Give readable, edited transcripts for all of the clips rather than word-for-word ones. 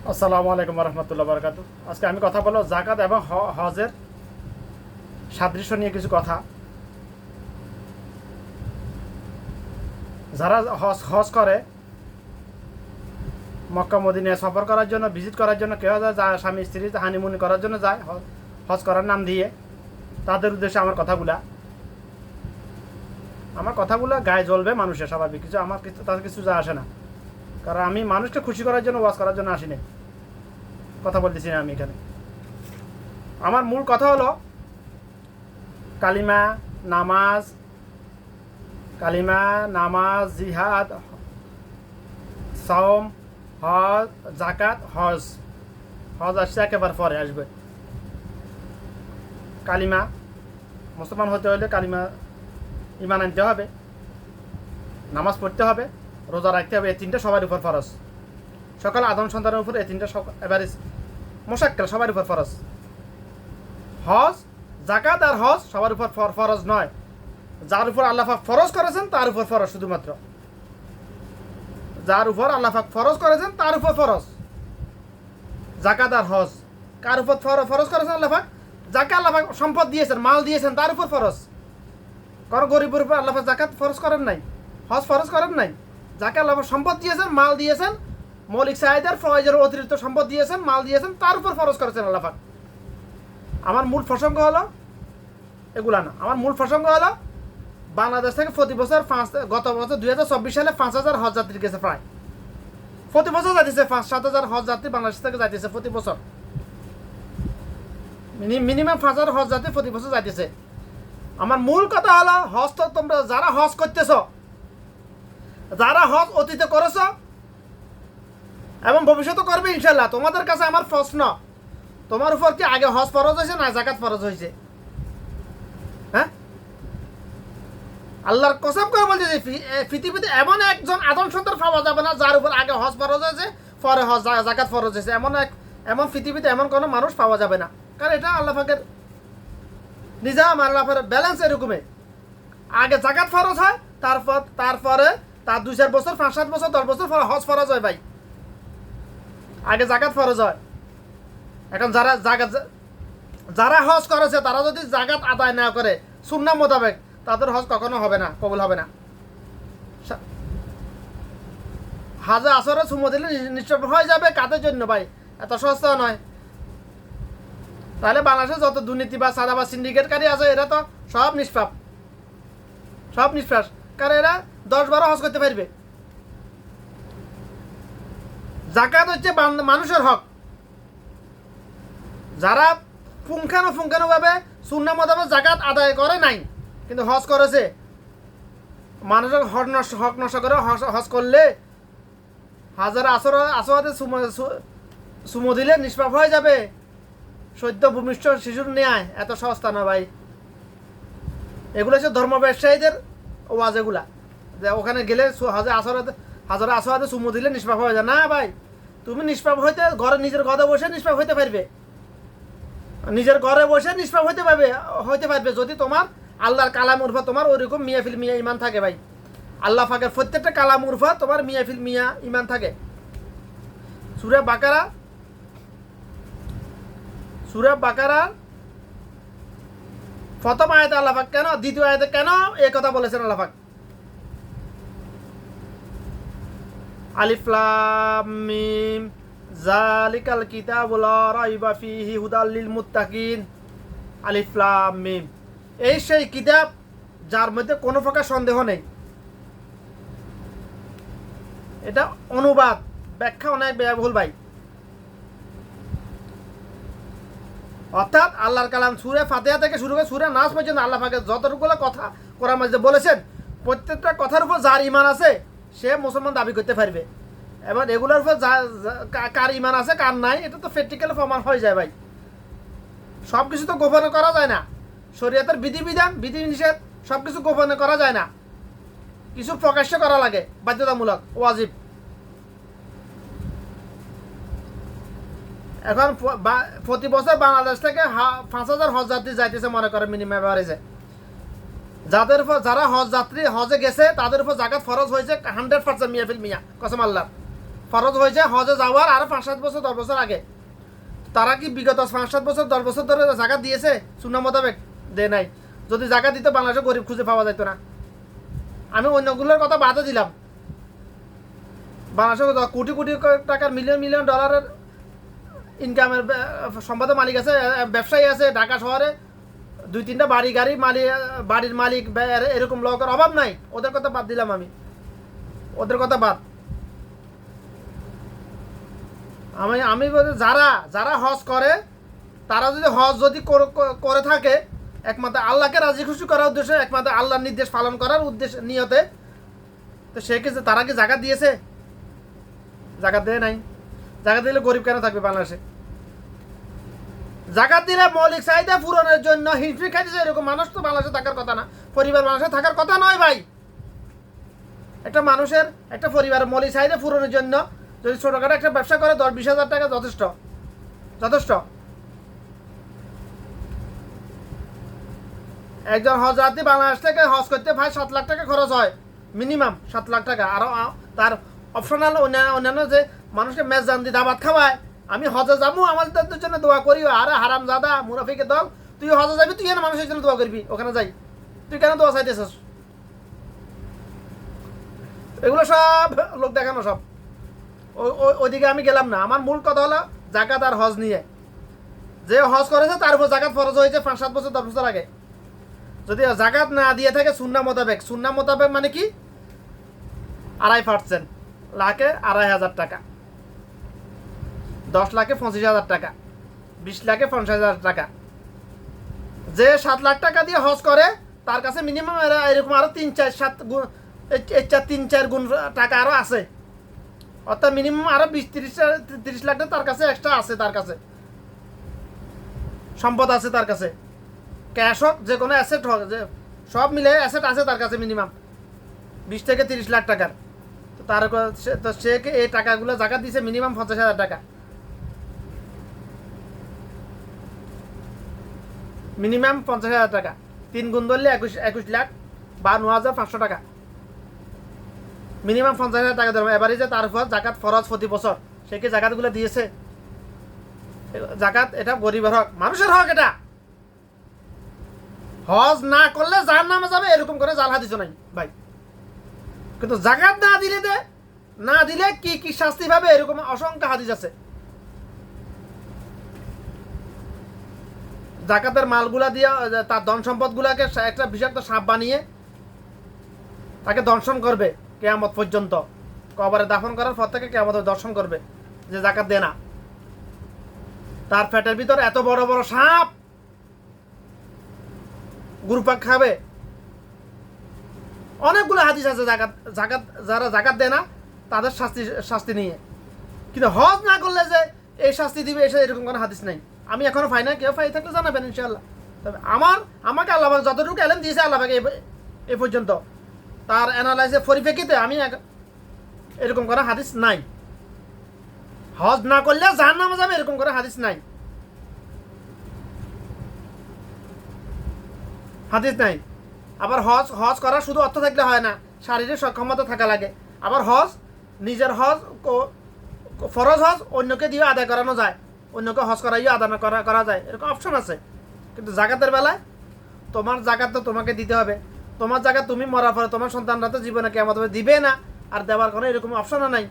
আসসালামু আলাইকুম রহমতুল্লাহ বরকাতু। আজকে আমি কথা বলবো জাকাত এবং হজের সাদৃশ্য নিয়ে কিছু কথা। যারা হজ হজ করে, মক্কা মদিনায় সফর করার জন্য, ভিজিট করার জন্য, কেউ যায় স্বামী স্ত্রী হানিমুন করার জন্য যায় হজ করার নাম দিয়ে, তাদের উদ্দেশ্যে আমার কথাগুলো গায়ে জ্বলবে মানুষের, স্বাভাবিক কিছু, আমার কিছু তাদের কিছু যা আসে না, কারণ আমি মানুষকে খুশি করার জন্য ওয়াজ করার জন্য আসিনি, কথা বলতেছি না আমি এখানে। আমার মূল কথা হলো কালিমা, নামাজ, জিহাদ, সাওম, হজ, জাকাত, হজ আসছে একেবারে পরে আসবে। কালিমা, মুসলমান হতে হলে কালিমা ইমান আনতে হবে, নামাজ পড়তে হবে, রোজা রাখতে হবে। এই তিনটা সবার উপর ফরজ। সকাল আদম সন্তানের উপর এই তিনটা এভারেজ মোশাক্কেল সবার উপর ফরজ। হজ, জাকাত আর হজ সবার উপর ফরজ নয়। যার উপর আল্লাহ পাক ফরজ করেছেন তার উপর ফরজ, শুধুমাত্র যার উপর আল্লাহ পাক ফরজ করেছেন তার উপর ফরজ। জাকাত আর হজ কার উপর ফরজ করেছেন আল্লাহ পাক? যাকে আল্লাহ পাক সম্পদ দিয়েছেন, মাল দিয়েছেন, তার উপর ফরজ। কারণ গরিবের উপর আল্লাহ পাক জাকাত ফরজ করেন নাই, হজ ফরজ করেন নাই। যাকে আল্লাহ পাক সম্পদ দিয়েছেন, মাল দিয়েছেন, মৌলিক চাহিদার ফয়েজের অতিরিক্ত সম্পদ দিয়েছেন, মাল দিয়েছেন, তার উপর ফরজ করেছেন আল্লাহ পাক। আমার মূল প্রসঙ্গ হলো এগুলা না। আমার মূল প্রসঙ্গ হলো বাংলাদেশ থেকে প্রতি বছর গত বছর 2024 সালে 5,000 হজ যাত্রী গেছে। প্রায় প্রতি বছর যাইতেছে 5-7,000 হজ যাত্রী বাংলাদেশ থেকে যাইতেছে প্রতি বছর। মিনিমাম 5,000 হজ যাত্রী প্রতি বছর যাইতেছে। আমার মূল কথা হলো হজ তো তোমরা যারা হজ করতেছ, যারা হজ অতীতে করেছ এবং ভবিষ্যতে করবে ইনশাল্লাহ, তোমাদের কাছে আমার প্রশ্ন, তোমার উপর কি আগে হজ ফরজ হয়েছে না জাকাত ফরজ হয়েছে? হ্যাঁ, আল্লাহর কসম করে বলছে যে পৃথিবীতে এমন একজন আদম সন্তান পাওয়া যাবে না যার উপর আগে হজ ফরজ হয়েছে পরে হজ জাকাত ফরজ হয়েছে। এমন পৃথিবীতে এমন কোনো মানুষ পাওয়া যাবে না, কারণ এটা আল্লাহ পাকের নিজাম, আল্লাহ পাকের ব্যালেন্স এরকমই। আগে জাকাত ফরজ হয়, তারপরে তার 2-4 বছর, 5-7 বছর, 10 বছর পরে হজ ফরজ হয়। ভাই, আগে জাকাত ফরজ হয়। এখন যারা হজ করেছে তারা যদি জাকাত আদায় না করে সুন্নাহ মোতাবেক, তাদের হজ কখনো হবে না, কবুল হবে না। হাজে আসরে চুমো দিলে নিষ্পাপ হয়ে যাবে। কাদের জন্য ভাই? এত সস্তা নয়। তাহলে বাংলাদেশে যত দুর্নীতি বা সাদা বা সিন্ডিকেটকারী আছে এরা তো সব নিষ্পাপ, কারণ এরা 10-12 হজ করতে পারবে। জাকাত হচ্ছে মানুষের হক। যারা পুঙ্খানুপুঙ্খানুভাবে সুন্নাহ মোতাবেক জাকাত আদায় করে নাই কিন্তু হজ করেছে, মানুষের হক নষ্ট করে হজ করলে হাজার আসরে সুমো দিলে নিষ্পাপ হয়ে যাবে। সদ্য ভূমিষ্ঠ শিশুর ন্যায়। এত সস্তা না ভাই। এগুলো হচ্ছে ধর্ম ব্যবসায়ীদের ওয়াজ। এগুলা যে ওখানে গেলে হাজার আসরে সুমো দিলে নিষ্পাপ হয়ে যায় না ভাই। তুমি নিষ্পাপ হইতে নিজের ঘরে বসে নিষ্পাপ হইতে পারবে, নিজের ঘরে বসে নিষ্পাপ হইতে পারবে যদি তোমার আল্লাহর কালাম উরফা তোমার ওইরকম মিয়াফিল মিয়া ইমান থাকে। ভাই, আল্লাহ পাকের প্রত্যেকটা কালাম উরফা তোমার মিয়াফিল মিয়া ইমান থাকে। সূরা বাকারা প্রথম আয়াতে আল্লাহ পাক কেন, দ্বিতীয় আয়াতে কেন এই কথা বলেছেন আল্লাহ পাক? আলিফ লাম মিম যালিকাল কিতাবু লা রাইবা ফীহি হুদাল লিল মুত্তাকিন। আলিফ লাম মিম, এই সেই কিতাব যার মধ্যে কোনো প্রকার সন্দেহ নেই। এটা অনুবাদ, ব্যাখ্যা অনেক ব্যয়বহুল ভাই। অর্থাৎ আল্লাহর কালাম সূরা ফাতিহা থেকে শুরু করে সূরা নাস পর্যন্ত আল্লাহ পাকের যতটুকুলো কথা কোরআন মাজিদে বলেছেন, প্রত্যেকটা কথার উপর যার ইমান আছে সে মুসলমান দাবি করতে পারবে। এবার এগুলোর উপর কার ইমান আছে কার নাই এটা তো প্র্যাকটিক্যালি প্রমাণ হয়ে যায় ভাই। সব কিছু তো গোপনে করা যায় না। শরীয়তের বিধিনিষেধ সব কিছু গোপনে করা যায় না, কিছু প্রকাশ্য করা লাগে, বাধ্যতামূলক, ওয়াজিব। এখন প্রতি বছর বাংলাদেশ থেকে 5,000 হজ যাত্রী যাইতেছে, মনে করেন মিনিমাম এভারেজে। যারা হজ যাত্রী হজে গেছে তাদের উপর জাকাত ফরজ হয়েছে 100% মিয়া কসম আল্লাহ। ফরজ হয়েছে হজে যাওয়ার আরো 5-7 বছর 10 বছর আগে, তারা কি বিগত 5-7 বছর 10 বছর ধরে জাকাত দিয়েছে? সুন্নাহ মোতাবেক দেয় নাই। যদি জাকাত দিত বাংলাদেশে গরিব খুঁজে পাওয়া যেত না। আমি অন্যগুলোর কথা বাদে দিলাম, বাংলাদেশে কোটি কোটি টাকার মিলিয়ন মিলিয়ন ডলারের ইনকামের সম্পদের মালিক আছে, ব্যবসায়ী আছে ঢাকা শহরে, 2-3টা বাড়ি গাড়ি মালিক, বাড়ির মালিক এরকম লোকের অভাব নাই। ওদের কথা বাদ দিলাম আমি, ওদের কথা বাদ। আমি যারা যারা হজ করে, তারা যদি হজ যদি করে থাকে একমাত্র আল্লাহকে রাজি খুশি করার উদ্দেশ্যে, একমাত্র আল্লাহর নির্দেশ পালন করার উদ্দেশ্য নিয়তে, তো সে কি তারা কি জাকাত দিয়েছে? জাকাত দেয় নাই। জাকাত দিলে গরিব কেন থাকবে বাংলাদেশে? জাকাত দিলে মৌলিক চাহিদা পূরণের জন্য হিমফি খাইতেছে এরকম মানুষ তো বাংলাদেশে থাকার কথা না, পরিবার বাংলাদেশে থাকার কথা নয় ভাই। একটা মানুষের একটা পরিবারের মৌলিক চাহিদা পূরণের জন্য যদি ছোটখাটো একটা ব্যবসা করে 10-20 হাজার টাকা যথেষ্ট, যথেষ্ট। একজন হজযাত্রী বাংলাদেশ থেকে হজ করতে ভাই 7 লাখ টাকা খরচ হয়, মিনিমাম 7 লাখ টাকা। আরও তার অপশনাল অন্যান্য যে মানুষকে মেজ জান দিয়ে দাবাত খাওয়ায়, আমি হজে যাবো আমাদের জন্য দোয়া করি, আরে হারাম জাদা মুনাফিকের দল, তুই হজে যাবি, তুই কেন মানুষের জন্য দোয়া করবি? ওখানে যাই তুই কেন দোয়া চাইতেছিস? এগুলো সব লোক দেখানো সব। ওইদিকে আমি গেলাম না। আমার মূল কথা হলো জাকাত আর হজ নিয়ে। যে হজ করেছে তার উপর জাকাত ফরজ হয়েছে 5-7 বছর 10 বছর আগে। যদি জাকাত না দিয়ে থাকে সুন্নাহ মোতাবেক, সুন্নাহ মোতাবেক মানে কি 2.5%, লাখে 2,500 টাকা, 10 লাখে 25,000 টাকা, 20 লাখে 50,000 টাকা। যে 7 লাখ টাকা দিয়ে হজ করে তার কাছে মিনিমাম এরকম আরো 3-4 গুণ টাকা আরো আছে, অর্থাৎ মিনিমাম আরো 20-30 লাখ টাকা তার কাছে এক্সট্রা আছে, তার কাছে সম্পদ আছে, তার কাছে ক্যাশ হোক যে কোনো অ্যাসেট হোক, যে সব মিলে অ্যাসেট আছে তার কাছে মিনিমাম 20-30 লাখ টাকার। তো তার তো সে এই টাকাগুলো জাকাত দিয়েছে মিনিমাম 50,000 টাকা, মিনিমাম 50,000 টাকা। 3 গুণ ধরলে 21 লাখ 52,500 টাকা, মিনিমাম 50,000 টাকা ধরবো এভারেজে। তার উপর জাকাত ফরজ প্রতি বছর, সে কি জাকাতগুলো দিয়েছে? জাকাত এটা গরিবের হক, মানুষের হক। এটা হজ না করলে জাহান্নামে যাবে এরকম করে জাল হাদিস নাই ভাই। কিন্তু জাকাত না দিলে কি কি শাস্তি পাবে এরকম অসংখ্য হাদিস আছে। জাকাতের মালগুলা দিয়ে তার ধন সম্পদ গুলাকে একটা বিষাক্ত সাপ বানিয়ে তাকে দর্শন করবে কিয়ামত পর্যন্ত। কবরে দাফন করার পর থেকে কিয়ামতের দর্শন করবে যে জাকাত দেয় না। তার পেটের ভিতর এত বড় বড় সাপ গুরুপাক খাবে। অনেকগুলো হাদিস আছে জাকাত যারা জাকাত দেয় না তাদের শাস্তি নিয়ে। কিন্তু হজ না করলে যে এই শাস্তি দিবে এরকম কোনো হাদিস নাই। আমি এখনো পাই না, কেউ পাই থাকলে জানাবেন ইনশাআল্লাহ। তবে আমাকে আল্লাহ যতটুকু এলেম দিয়েছে আল্লাহ এ পর্যন্ত, তার অ্যানালাইসিসের পরিপ্রেক্ষিতে আমি এরকম কোনো হাদিস নাই। হজ না করলে জাহান্নামে যাবে এরকম কোনো হাদিস নাই, হাদিস নাই। আবার হজ করা শুধু অর্থ থাকলে হয় না, শারীরিক সক্ষমতা থাকা লাগে। আবার নিজের ফরজ হজ অন্যকে দিয়ে আদায় করানো যায়, অন্যকে হজ করাইও আদায় করা যায়, এরকম অপশন আছে। কিন্তু জাকাতের বেলায় তোমার জাকাত তো তোমাকে দিতে হবে। তোমার জাকাত তুমি মরার পরে তোমার সন্তানরা তো জীবনে কিয়ামত হবে দিবে না, আর দেওয়ার কোনো এরকম অপশনও নাই।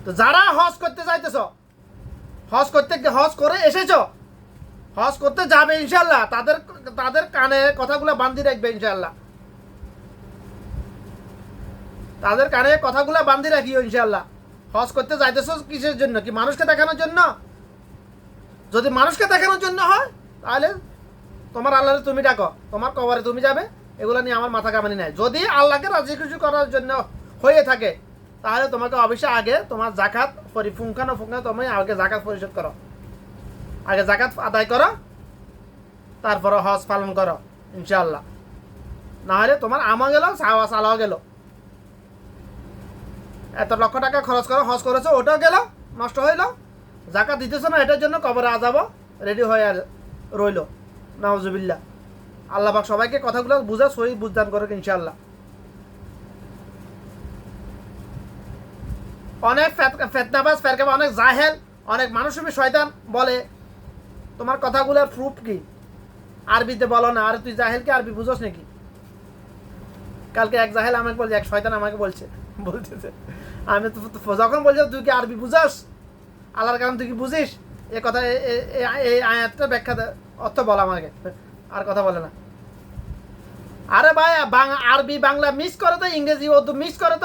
তো যারা হজ করতে চাইতেছ, হজ করে এসেছ, হজ করতে যাবে ইনশাল্লাহ, তাদের কানে কথাগুলো বান্ধি রাখবে ইনশাল্লাহ, তাদের কানে কথাগুলো বান্ধি রাখিও ইনশাল্লাহ। হজ করতে যাইতেছ কিসের জন্য? কি মানুষকে দেখানোর জন্য? যদি মানুষকে দেখানোর জন্য হয় তাহলে তোমার আল্লাহরে তুমি ডাকো, তোমার কবরে তুমি যাবে, এগুলো নিয়ে আমার মাথা কামানি নাই। যদি আল্লাহকে রাজি খুশি করার জন্য হয়ে থাকে তাহলে তোমাকে অবশ্যই আগে তোমার জাকাত পুঙ্খানুপুঙ্খ তুমি আগে জাকাত পরিশোধ করো, আগে জাকাত আদায় করো, তারপরে হজ পালন করো ইনশাআল্লাহ। না হলে তোমার আমা গেল সালাও গেল, এত লক্ষ টাকা খরচ করো, হজ করেছো ওটাও গেল, নষ্ট হইল। জাকাত দিতেছ না এটার জন্য কবরে আযাব রেডি হয়ে রইল। নাউজুবিল্লাহ। আল্লাহ পাক সবাইকে কথাগুলো বুঝা সহি বুঝদান করে ইনশাআল্লাহ। অনেক ফেতনাবাজ ফেরকাবা, অনেক জাহেল, অনেক মানুষের শয়তান বলে তোমার কথাগুলোর প্রুফ কি? আরবিতে বলো না। আর তুই জাহেল কি আরবি বুঝোস নাকি? কালকে এক জাহেল আমাকে বলছে, এক শয়তান আমাকে বলতেছে আমি তো যখন বলছি তুই কি আরবি বুঝাস, আল্লাহর কারণ তুই কি বুঝিস, এ কথা এই আয়াতটা ব্যাখ্যা অর্থ বল আমাকে। আর কথা বলে না। আরে ভাই আরবি বাংলা মিক্স করে তো, ইংরেজি উর্দু মিক্স করে তো